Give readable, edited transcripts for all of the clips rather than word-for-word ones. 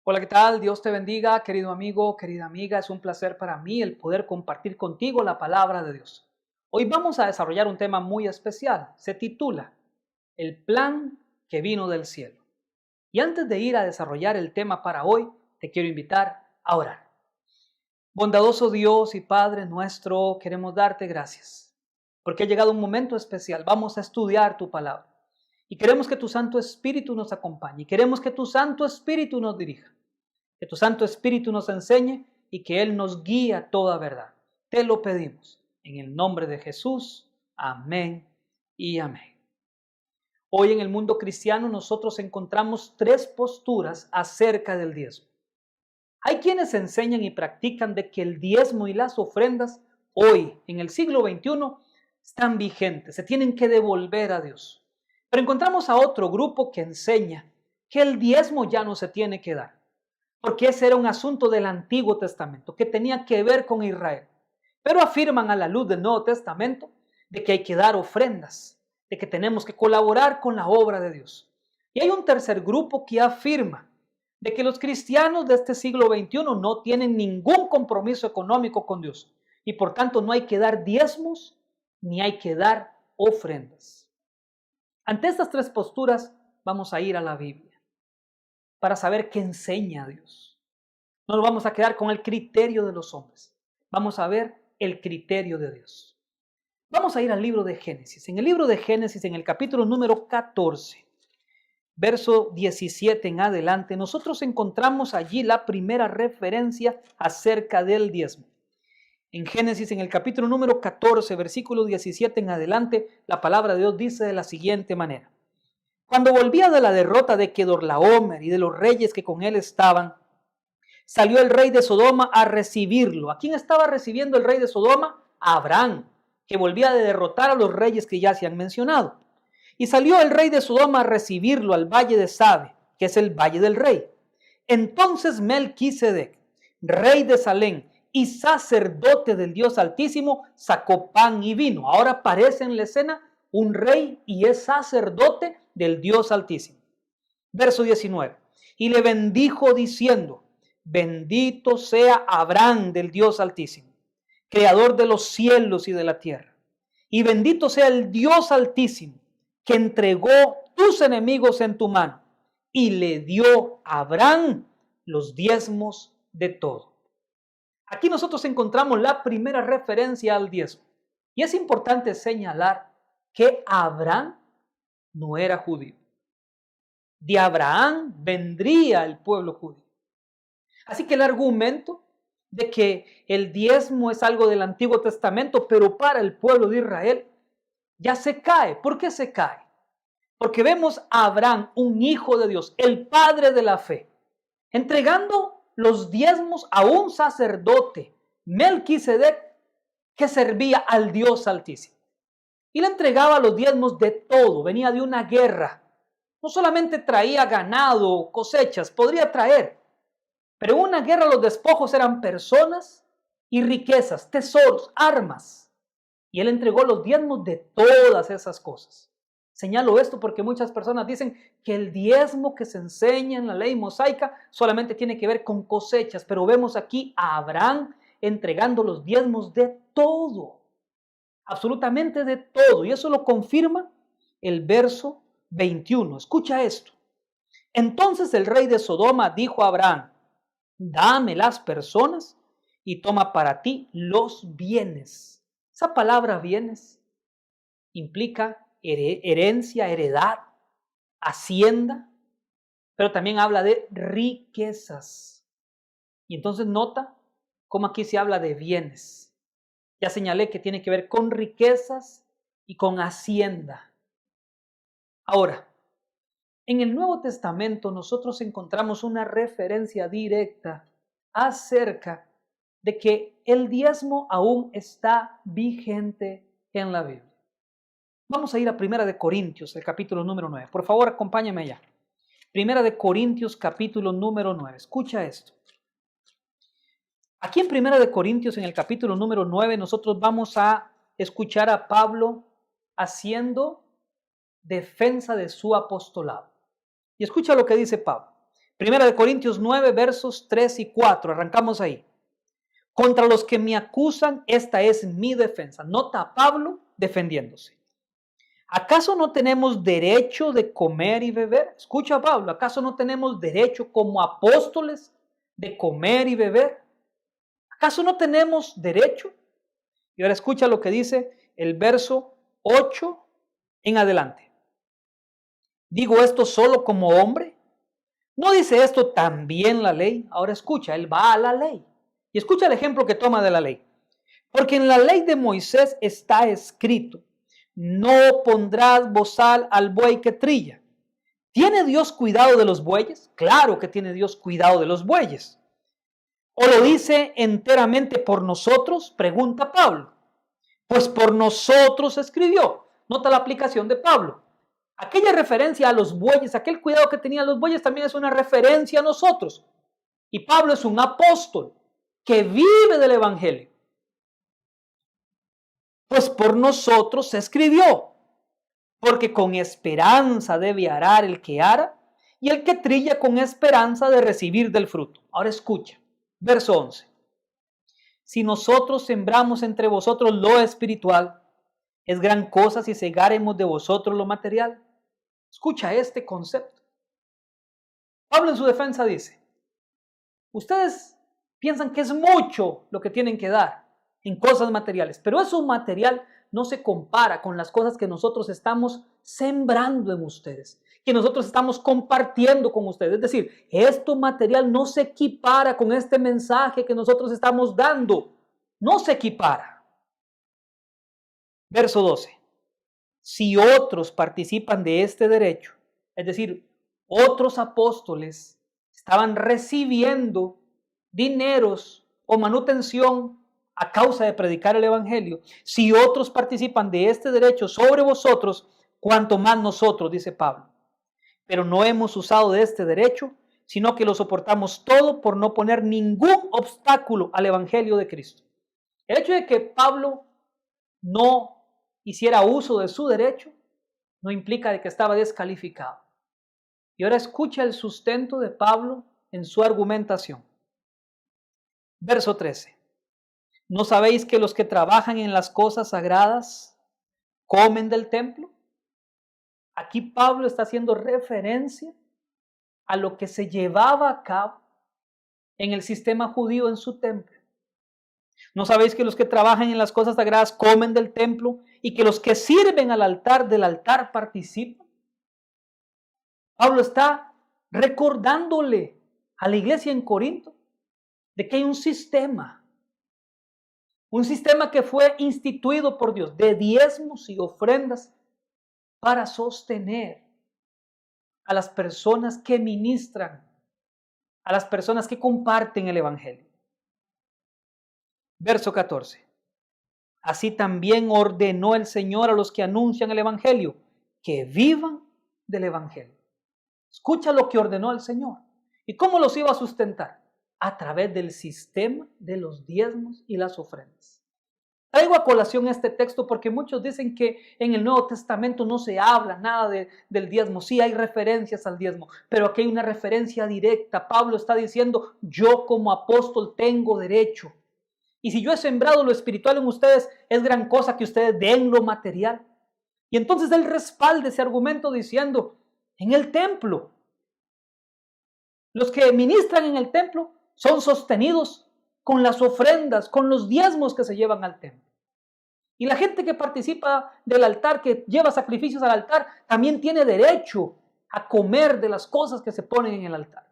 Hola, ¿qué tal? Dios te bendiga, querido amigo, querida amiga. Es un placer para mí el poder compartir contigo la palabra de Dios. Hoy vamos a desarrollar un tema muy especial. Se titula El plan que vino del cielo. Y antes de ir a desarrollar el tema para hoy, te quiero invitar a orar. Bondadoso Dios y Padre nuestro, queremos darte gracias, porque ha llegado un momento especial. Vamos a estudiar tu palabra. Y queremos que tu Santo Espíritu nos acompañe. Y queremos que tu Santo Espíritu nos dirija. Que tu Santo Espíritu nos enseñe y que Él nos guíe a toda verdad. Te lo pedimos en el nombre de Jesús. Amén y amén. Hoy en el mundo cristiano nosotros encontramos tres posturas acerca del diezmo. Hay quienes enseñan y practican de que el diezmo y las ofrendas hoy, en el siglo XXI, están vigentes, se tienen que devolver a Dios. Pero encontramos a otro grupo que enseña que el diezmo ya no se tiene que dar, porque ese era un asunto del Antiguo Testamento, que tenía que ver con Israel. Pero afirman a la luz del Nuevo Testamento de que hay que dar ofrendas, de que tenemos que colaborar con la obra de Dios. Y hay un tercer grupo que afirma de que los cristianos de este siglo XXI no tienen ningún compromiso económico con Dios y por tanto no hay que dar diezmos ni hay que dar ofrendas. Ante estas tres posturas vamos a ir a la Biblia para saber qué enseña Dios. No nos vamos a quedar con el criterio de los hombres. Vamos a ver el criterio de Dios. Vamos a ir al libro de Génesis. En el libro de Génesis, en el capítulo número 14, verso 17 en adelante, nosotros encontramos allí la primera referencia acerca del diezmo. En Génesis, en el capítulo número 14, versículo 17 en adelante, la palabra de Dios dice de la siguiente manera. Cuando volvía de la derrota de Kedorlaomer y de los reyes que con él estaban, salió el rey de Sodoma a recibirlo. ¿A quién estaba recibiendo el rey de Sodoma? A Abraham, que volvía de derrotar a los reyes que ya se han mencionado. Y salió el rey de Sodoma a recibirlo al valle de Sabe, que es el valle del rey. Entonces Melquisedec, rey de Salem y sacerdote del Dios Altísimo, sacó pan y vino. Ahora aparece en la escena un rey y es sacerdote del Dios Altísimo. Verso 19. Y le bendijo diciendo, bendito sea Abraham del Dios Altísimo, creador de los cielos y de la tierra. Y bendito sea el Dios Altísimo, que entregó tus enemigos en tu mano y le dio a Abraham los diezmos de todo. Aquí nosotros encontramos la primera referencia al diezmo. Y es importante señalar que Abraham no era judío. De Abraham vendría el pueblo judío. Así que el argumento de que el diezmo es algo del Antiguo Testamento, pero para el pueblo de Israel, ya se cae. ¿Por qué se cae? Porque vemos a Abraham, un hijo de Dios, el padre de la fe, entregando los diezmos a un sacerdote, Melquisedec, que servía al Dios Altísimo. Y le entregaba los diezmos de todo, venía de una guerra. No solamente traía ganado, cosechas, podría traer, pero en una guerra los despojos eran personas y riquezas, tesoros, armas. Y él entregó los diezmos de todas esas cosas. Señalo esto porque muchas personas dicen que el diezmo que se enseña en la ley mosaica solamente tiene que ver con cosechas, pero vemos aquí a Abraham entregando los diezmos de todo, absolutamente de todo. Y eso lo confirma el verso 21. Escucha esto. Entonces el rey de Sodoma dijo a Abraham, dame las personas y toma para ti los bienes. Esa palabra bienes implica herencia, heredad, hacienda, pero también habla de riquezas. Y entonces nota cómo aquí se habla de bienes. Ya señalé que tiene que ver con riquezas y con hacienda. Ahora, en el Nuevo Testamento nosotros encontramos una referencia directa acerca de que el diezmo aún está vigente en la Biblia. Vamos a ir a Primera de Corintios, el capítulo número 9. Por favor, acompáñame allá. Primera de Corintios, capítulo número 9. Escucha esto. Aquí en Primera de Corintios, en el capítulo número 9, nosotros vamos a escuchar a Pablo haciendo defensa de su apostolado. Y escucha lo que dice Pablo. Primera de Corintios 9, versos 3 y 4. Arrancamos ahí. Contra los que me acusan, esta es mi defensa. Nota a Pablo defendiéndose. ¿Acaso no tenemos derecho de comer y beber? Escucha a Pablo, ¿acaso no tenemos derecho como apóstoles de comer y beber? ¿Acaso no tenemos derecho? Y ahora escucha lo que dice el verso 8 en adelante. ¿Digo esto solo como hombre? ¿No dice esto también la ley? Ahora escucha, él va a la ley. Y escucha el ejemplo que toma de la ley. Porque en la ley de Moisés está escrito: no pondrás bozal al buey que trilla. ¿Tiene Dios cuidado de los bueyes? Claro que tiene Dios cuidado de los bueyes. ¿O lo dice enteramente por nosotros? Pregunta Pablo. Pues por nosotros escribió. Nota la aplicación de Pablo. Aquella referencia a los bueyes, aquel cuidado que tenían los bueyes también es una referencia a nosotros. Y Pablo es un apóstol que vive del evangelio. Pues por nosotros se escribió, porque con esperanza debe arar el que ara, y el que trilla con esperanza de recibir del fruto. Ahora escucha, verso 11. Si nosotros sembramos entre vosotros lo espiritual, es gran cosa si segáremos de vosotros lo material. Escucha este concepto. Pablo en su defensa dice: ustedes piensan que es mucho lo que tienen que dar en cosas materiales, pero eso material no se compara con las cosas que nosotros estamos sembrando en ustedes, que nosotros estamos compartiendo con ustedes. Es decir, esto material no se equipara con este mensaje que nosotros estamos dando. No se equipara. Verso 12. Si otros participan de este derecho, es decir, otros apóstoles estaban recibiendo dineros o manutención a causa de predicar el evangelio, si otros participan de este derecho sobre vosotros, cuanto más nosotros, dice Pablo. Pero no hemos usado de este derecho, sino que lo soportamos todo por no poner ningún obstáculo al evangelio de Cristo. El hecho de que Pablo no hiciera uso de su derecho no implica de que estaba descalificado. Y ahora escucha el sustento de Pablo en su argumentación. Verso 13. ¿No sabéis que los que trabajan en las cosas sagradas comen del templo? Aquí Pablo está haciendo referencia a lo que se llevaba a cabo en el sistema judío en su templo. ¿No sabéis que los que trabajan en las cosas sagradas comen del templo y que los que sirven al altar del altar participan? Pablo está recordándole a la iglesia en Corinto de que hay un sistema que fue instituido por Dios de diezmos y ofrendas para sostener a las personas que ministran, a las personas que comparten el evangelio. Verso 14. Así también ordenó el Señor a los que anuncian el evangelio, que vivan del evangelio. Escucha lo que ordenó el Señor. ¿Y cómo los iba a sustentar? A través del sistema de los diezmos y las ofrendas. Traigo a colación este texto porque muchos dicen que en el Nuevo Testamento no se habla nada del diezmo. Sí hay referencias al diezmo, pero aquí hay una referencia directa. Pablo está diciendo: yo como apóstol tengo derecho. Y si yo he sembrado lo espiritual en ustedes, es gran cosa que ustedes den lo material. Y entonces él respalda ese argumento diciendo: en el templo, los que ministran en el templo son sostenidos con las ofrendas, con los diezmos que se llevan al templo. Y la gente que participa del altar, que lleva sacrificios al altar, también tiene derecho a comer de las cosas que se ponen en el altar.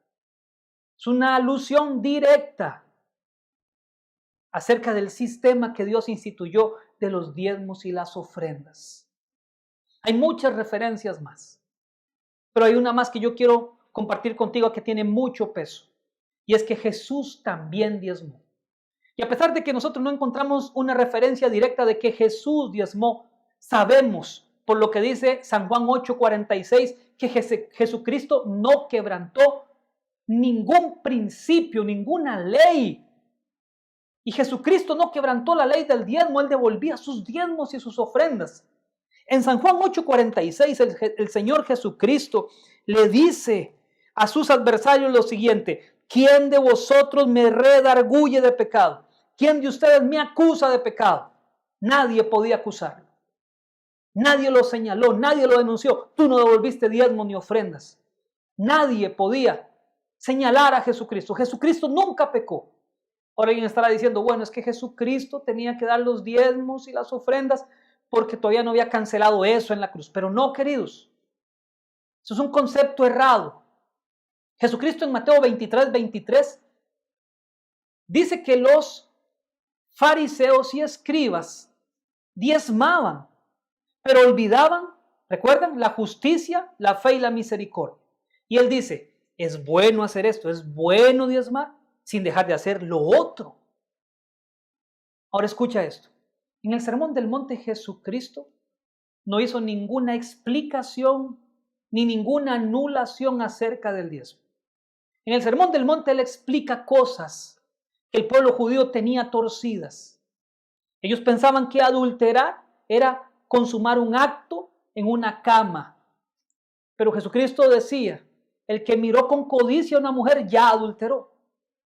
Es una alusión directa acerca del sistema que Dios instituyó de los diezmos y las ofrendas. Hay muchas referencias más, pero hay una más que yo quiero compartir contigo que tiene mucho peso, y es que Jesús también diezmó. Y a pesar de que nosotros no encontramos una referencia directa de que Jesús diezmó, sabemos por lo que dice San Juan 8:46 que Jesucristo no quebrantó ningún principio, ninguna ley. Y Jesucristo no quebrantó la ley del diezmo, Él devolvía sus diezmos y sus ofrendas. En San Juan 8:46 el Señor Jesucristo le dice a sus adversarios lo siguiente: ¿quién de vosotros me redarguye de pecado? ¿Quién de ustedes me acusa de pecado? Nadie podía acusarlo. Nadie lo señaló, nadie lo denunció. Tú no devolviste diezmos ni ofrendas. Nadie podía señalar a Jesucristo. Jesucristo nunca pecó. Ahora alguien estará diciendo, bueno, es que Jesucristo tenía que dar los diezmos y las ofrendas porque todavía no había cancelado eso en la cruz. Pero no, queridos. Eso es un concepto errado. Jesucristo en Mateo 23 dice que los fariseos y escribas diezmaban, pero olvidaban, ¿recuerdan? La justicia, la fe y la misericordia. Y él dice, es bueno hacer esto, es bueno diezmar, sin dejar de hacer lo otro. Ahora escucha esto. En el Sermón del Monte, Jesucristo no hizo ninguna explicación ni ninguna anulación acerca del diezmo. En el Sermón del Monte él explica cosas que el pueblo judío tenía torcidas. Ellos pensaban que adulterar era consumar un acto en una cama. Pero Jesucristo decía, el que miró con codicia a una mujer ya adulteró.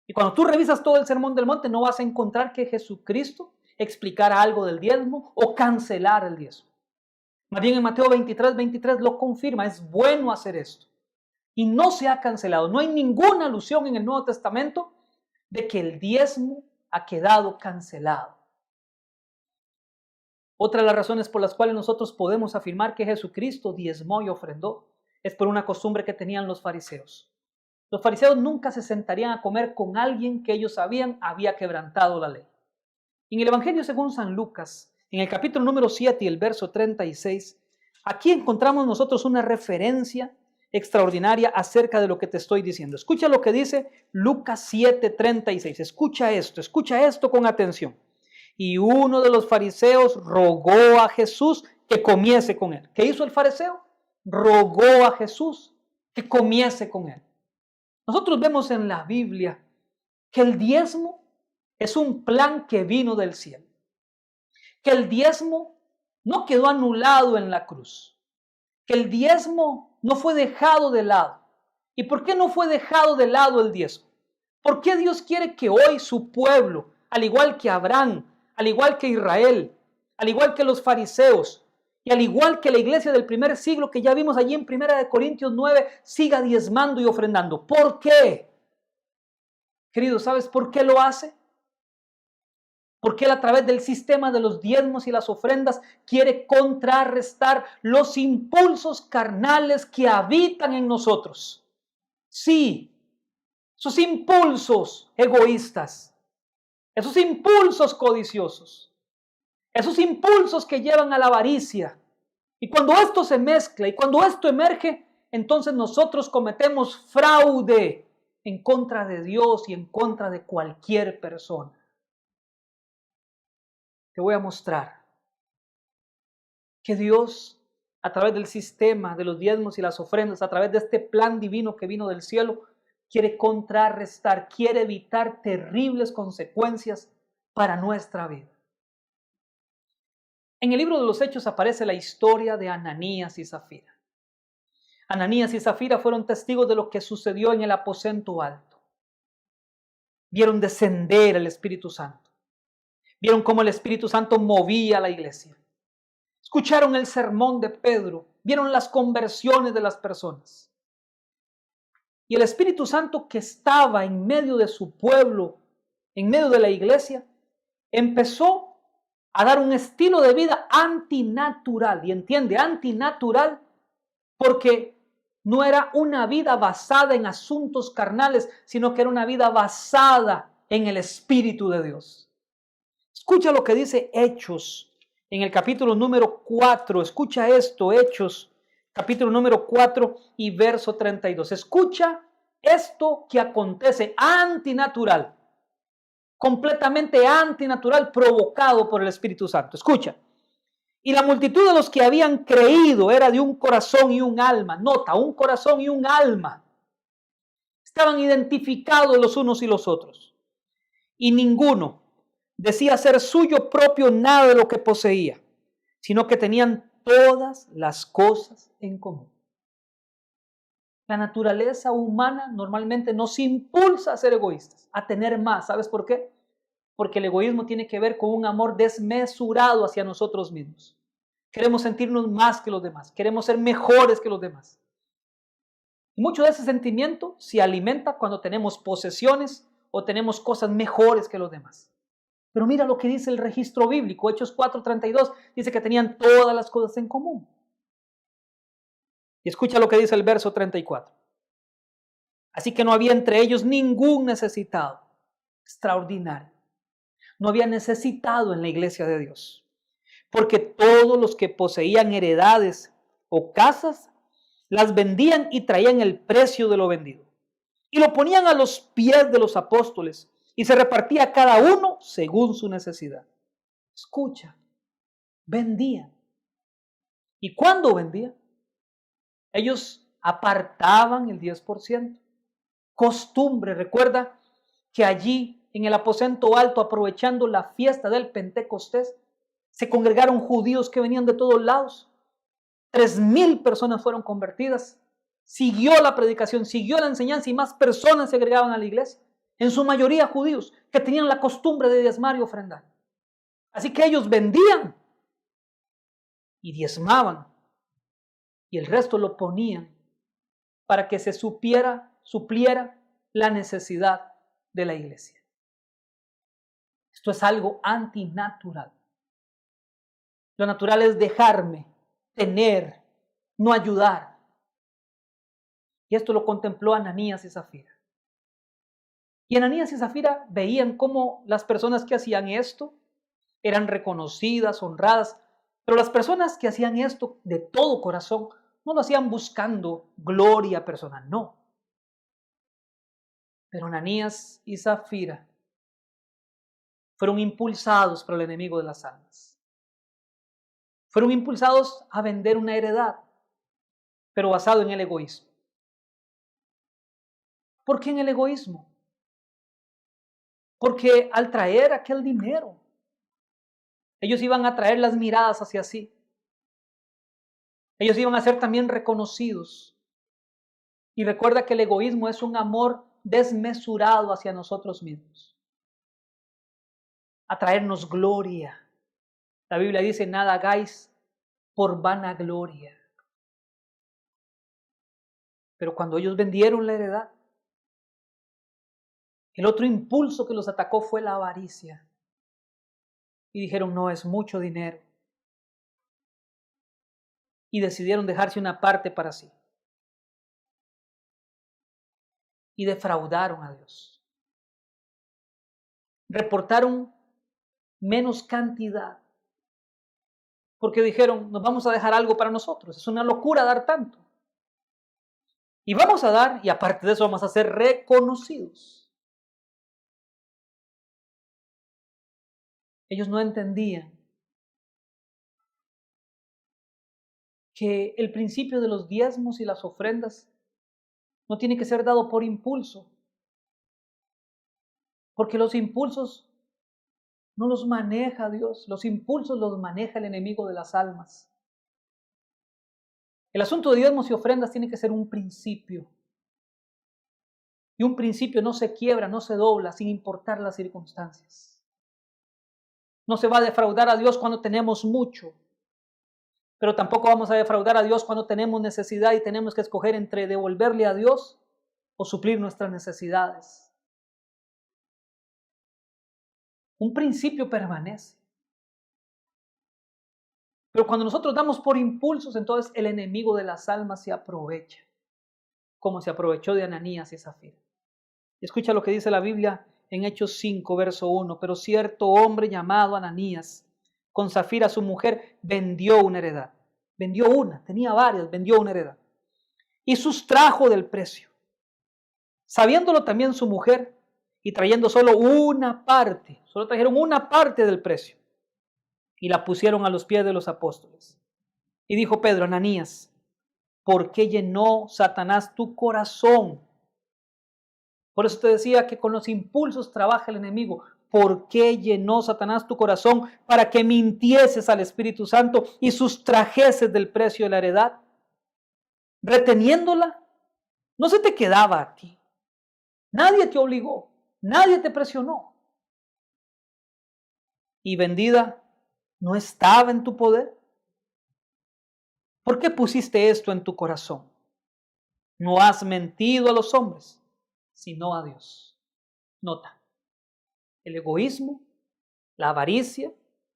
Y cuando tú revisas todo el Sermón del Monte no vas a encontrar que Jesucristo explicara algo del diezmo o cancelara el diezmo. Más bien en Mateo 23 lo confirma, es bueno hacer esto. Y no se ha cancelado. No hay ninguna alusión en el Nuevo Testamento de que el diezmo ha quedado cancelado. Otra de las razones por las cuales nosotros podemos afirmar que Jesucristo diezmó y ofrendó es por una costumbre que tenían los fariseos. Los fariseos nunca se sentarían a comer con alguien que ellos sabían había quebrantado la ley. En el Evangelio según San Lucas, en el capítulo número 7 y el verso 36, aquí encontramos nosotros una referencia extraordinaria acerca de lo que te estoy diciendo. Escucha lo que dice Lucas 7:36. Escucha esto con atención. Y uno de los fariseos rogó a Jesús que comiese con él. ¿Qué hizo el fariseo? Rogó a Jesús que comiese con él. Nosotros vemos en la Biblia que el diezmo es un plan que vino del cielo. Que el diezmo no quedó anulado en la cruz. Que el diezmo no fue dejado de lado. ¿Y por qué no fue dejado de lado el diezmo? ¿Por qué Dios quiere que hoy su pueblo, al igual que Abraham, al igual que Israel, al igual que los fariseos y al igual que la iglesia del primer siglo que ya vimos allí en 1 Corintios 9, siga diezmando y ofrendando? ¿Por qué? Querido, ¿sabes por qué lo hace? Porque Él a través del sistema de los diezmos y las ofrendas quiere contrarrestar los impulsos carnales que habitan en nosotros. Sí, esos impulsos egoístas, esos impulsos codiciosos, esos impulsos que llevan a la avaricia. Y cuando esto se mezcla y cuando esto emerge, entonces nosotros cometemos fraude en contra de Dios y en contra de cualquier persona. Te voy a mostrar que Dios, a través del sistema de los diezmos y las ofrendas, a través de este plan divino que vino del cielo, quiere contrarrestar, quiere evitar terribles consecuencias para nuestra vida. En el libro de los Hechos aparece la historia de Ananías y Zafira. Ananías y Zafira fueron testigos de lo que sucedió en el aposento alto. Vieron descender el Espíritu Santo. Vieron cómo el Espíritu Santo movía a la iglesia. Escucharon el sermón de Pedro. Vieron las conversiones de las personas. Y el Espíritu Santo que estaba en medio de su pueblo, en medio de la iglesia, empezó a dar un estilo de vida antinatural. Y entiende, antinatural, porque no era una vida basada en asuntos carnales, sino que era una vida basada en el Espíritu de Dios. Escucha lo que dice Hechos en el capítulo número 4. Escucha esto, Hechos, capítulo número 4 y verso 32. Escucha esto que acontece antinatural, completamente antinatural, provocado por el Espíritu Santo. Escucha. Y la multitud de los que habían creído era de un corazón y un alma. Nota, un corazón y un alma. Estaban identificados los unos y los otros. Y ninguno decía ser suyo propio nada de lo que poseía, sino que tenían todas las cosas en común. La naturaleza humana normalmente nos impulsa a ser egoístas, a tener más. ¿Sabes por qué? Porque el egoísmo tiene que ver con un amor desmesurado hacia nosotros mismos. Queremos sentirnos más que los demás, queremos ser mejores que los demás. Mucho de ese sentimiento se alimenta cuando tenemos posesiones o tenemos cosas mejores que los demás. Pero mira lo que dice el registro bíblico, Hechos 4:32, dice que tenían todas las cosas en común. Y escucha lo que dice el verso 34. Así que no había entre ellos ningún necesitado. Extraordinario. No había necesitado en la iglesia de Dios. Porque todos los que poseían heredades o casas, las vendían y traían el precio de lo vendido. Y lo ponían a los pies de los apóstoles y se repartía cada uno según su necesidad. Escucha, vendían. ¿Y cuándo vendían? Ellos apartaban el 10%. Costumbre, recuerda que allí en el aposento alto, aprovechando la fiesta del Pentecostés, se congregaron judíos que venían de todos lados. 3,000 personas fueron convertidas. Siguió la predicación, siguió la enseñanza y más personas se agregaban a la iglesia. En su mayoría judíos que tenían la costumbre de diezmar y ofrendar. Así que ellos vendían y diezmaban y el resto lo ponían para que se supliera la necesidad de la iglesia. Esto es algo antinatural. Lo natural es dejarme, tener, no ayudar. Y esto lo contempló Ananías y Zafira. Y Ananías y Zafira veían cómo las personas que hacían esto eran reconocidas, honradas, pero las personas que hacían esto de todo corazón no lo hacían buscando gloria personal, no. Pero Ananías y Zafira fueron impulsados por el enemigo de las almas. Fueron impulsados a vender una heredad, pero basado en el egoísmo. ¿Por qué en el egoísmo? Porque al traer aquel dinero, ellos iban a traer las miradas hacia sí. Ellos iban a ser también reconocidos. Y recuerda que el egoísmo es un amor desmesurado hacia nosotros mismos. A traernos gloria. La Biblia dice, nada hagáis por vanagloria. Pero cuando ellos vendieron la heredad, el otro impulso que los atacó fue la avaricia. Y dijeron, no, es mucho dinero. Y decidieron dejarse una parte para sí. Y defraudaron a Dios. Reportaron menos cantidad. Porque dijeron, nos vamos a dejar algo para nosotros. Es una locura dar tanto. Y vamos a dar, y aparte de eso vamos a ser reconocidos. Ellos no entendían que el principio de los diezmos y las ofrendas no tiene que ser dado por impulso, porque los impulsos no los maneja Dios, los impulsos los maneja el enemigo de las almas. El asunto de diezmos y ofrendas tiene que ser un principio, y un principio no se quiebra, no se dobla sin importar las circunstancias. No se va a defraudar a Dios cuando tenemos mucho, pero tampoco vamos a defraudar a Dios cuando tenemos necesidad y tenemos que escoger entre devolverle a Dios o suplir nuestras necesidades. Un principio permanece. Pero cuando nosotros damos por impulsos, entonces el enemigo de las almas se aprovecha, como se aprovechó de Ananías y Zafira. Y escucha lo que dice la Biblia en Hechos 5, verso 1. Pero cierto hombre llamado Ananías, con Zafira su mujer, vendió una heredad. Vendió una, tenía varias, vendió una heredad. Y sustrajo del precio. Sabiéndolo también su mujer, y trayendo solo una parte, solo trajeron una parte del precio, y la pusieron a los pies de los apóstoles. Y dijo Pedro, Ananías, ¿por qué llenó Satanás tu corazón? Por eso te decía que con los impulsos trabaja el enemigo. ¿Por qué llenó Satanás tu corazón para que mintieses al Espíritu Santo y sustrajeses del precio de la heredad? Reteniéndola No se te quedaba a ti. Nadie te obligó, nadie te presionó. Y vendida, ¿no estaba en tu poder? ¿Por qué pusiste esto en tu corazón? No has mentido a los hombres, sino a Dios. Nota, el egoísmo, la avaricia,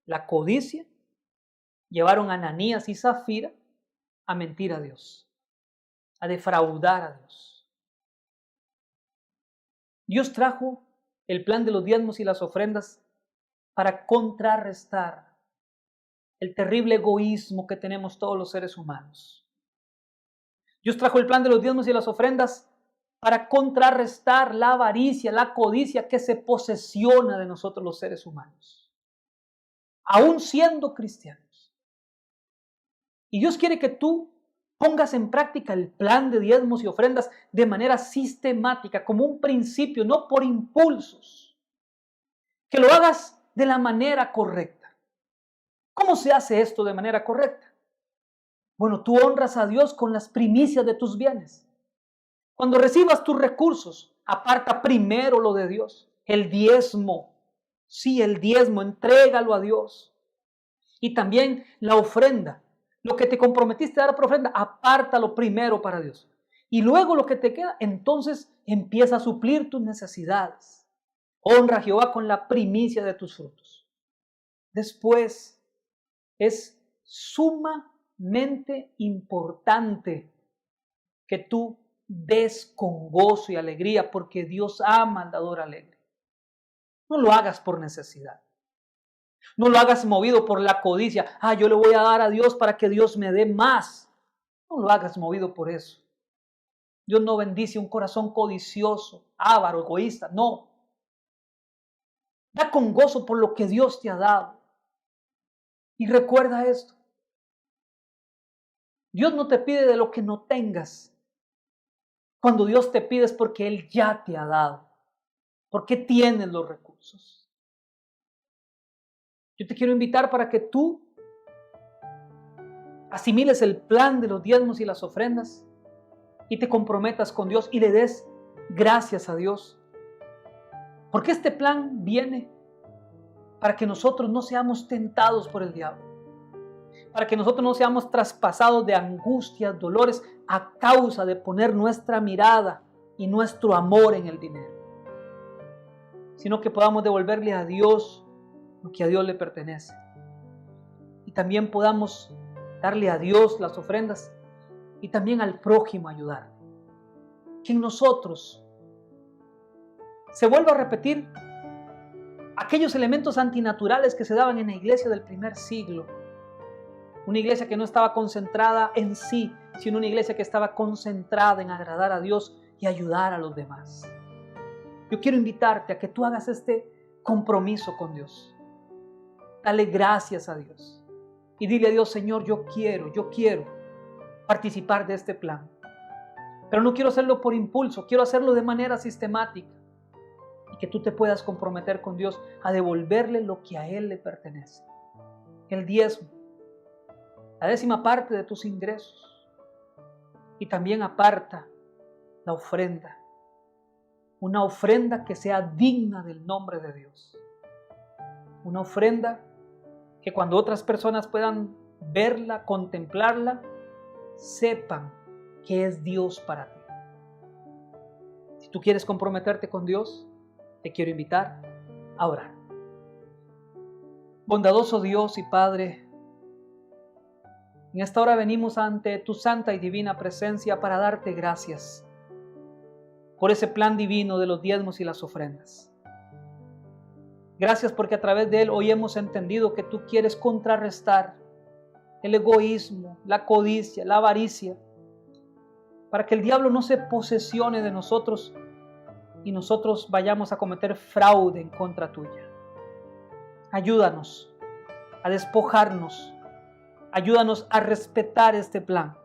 la codicia, llevaron a Ananías y Zafira a mentir a Dios, a defraudar a Dios. Dios trajo el plan de los diezmos y las ofrendas para contrarrestar el terrible egoísmo que tenemos todos los seres humanos. Dios trajo el plan de los diezmos y las ofrendas para contrarrestar la avaricia, la codicia que se posesiona de nosotros los seres humanos, aún siendo cristianos. Y Dios quiere que tú pongas en práctica el plan de diezmos y ofrendas de manera sistemática, como un principio, no por impulsos. Que lo hagas de la manera correcta. ¿Cómo se hace esto de manera correcta? Bueno, tú honras a Dios con las primicias de tus bienes. Cuando recibas tus recursos, aparta primero lo de Dios. El diezmo. Sí, el diezmo, entrégalo a Dios. Y también la ofrenda. Lo que te comprometiste a dar por ofrenda, apártalo primero para Dios. Y luego lo que te queda, entonces empieza a suplir tus necesidades. Honra a Jehová con la primicia de tus frutos. Después, es sumamente importante que tú des con gozo y alegría, porque Dios ama al dador alegre. No lo hagas por necesidad. No lo hagas movido por la codicia. Yo le voy a dar a Dios para que Dios me dé más. No lo hagas movido por eso. Dios no bendice un corazón codicioso, avaro, egoísta. No. Da con gozo por lo que Dios te ha dado. Y recuerda esto. Dios no te pide de lo que no tengas. Cuando Dios te pide es porque Él ya te ha dado. Porque tienes los recursos. Yo te quiero invitar para que tú asimiles el plan de los diezmos y las ofrendas y te comprometas con Dios y le des gracias a Dios. Porque este plan viene para que nosotros no seamos tentados por el diablo. Para que nosotros no seamos traspasados de angustias, dolores, a causa de poner nuestra mirada y nuestro amor en el dinero. Sino que podamos devolverle a Dios lo que a Dios le pertenece. Y también podamos darle a Dios las ofrendas y también al prójimo ayudar. Que en nosotros se vuelva a repetir aquellos elementos antinaturales que se daban en la iglesia del primer siglo. Una iglesia que no estaba concentrada en sí, sino una iglesia que estaba concentrada en agradar a Dios y ayudar a los demás. Yo quiero invitarte a que tú hagas este compromiso con Dios. Dale gracias a Dios. Y dile a Dios, Señor, yo quiero participar de este plan. Pero no quiero hacerlo por impulso, quiero hacerlo de manera sistemática. Y que tú te puedas comprometer con Dios a devolverle lo que a Él le pertenece. El diezmo, la 10ª parte de tus ingresos. Y también aparta la ofrenda. Una ofrenda que sea digna del nombre de Dios. Una ofrenda que cuando otras personas puedan verla, contemplarla, sepan que es Dios para ti. Si tú quieres comprometerte con Dios, te quiero invitar a orar. Bondadoso Dios y Padre, en esta hora venimos ante tu santa y divina presencia para darte gracias por ese plan divino de los diezmos y las ofrendas. Gracias porque a través de él hoy hemos entendido que tú quieres contrarrestar el egoísmo, la codicia, la avaricia, para que el diablo no se posesione de nosotros y nosotros vayamos a cometer fraude en contra tuya. Ayúdanos a despojarnos, ayúdanos a respetar este plan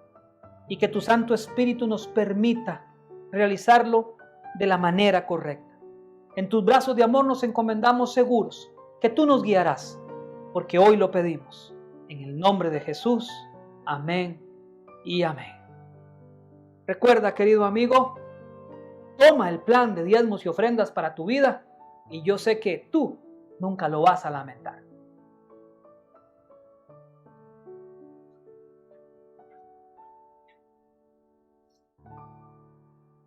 y que tu Santo Espíritu nos permita realizarlo de la manera correcta. En tus brazos de amor nos encomendamos seguros que tú nos guiarás, porque hoy lo pedimos. En el nombre de Jesús. Amén y amén. Recuerda, querido amigo, toma el plan de diezmos y ofrendas para tu vida y yo sé que tú nunca lo vas a lamentar.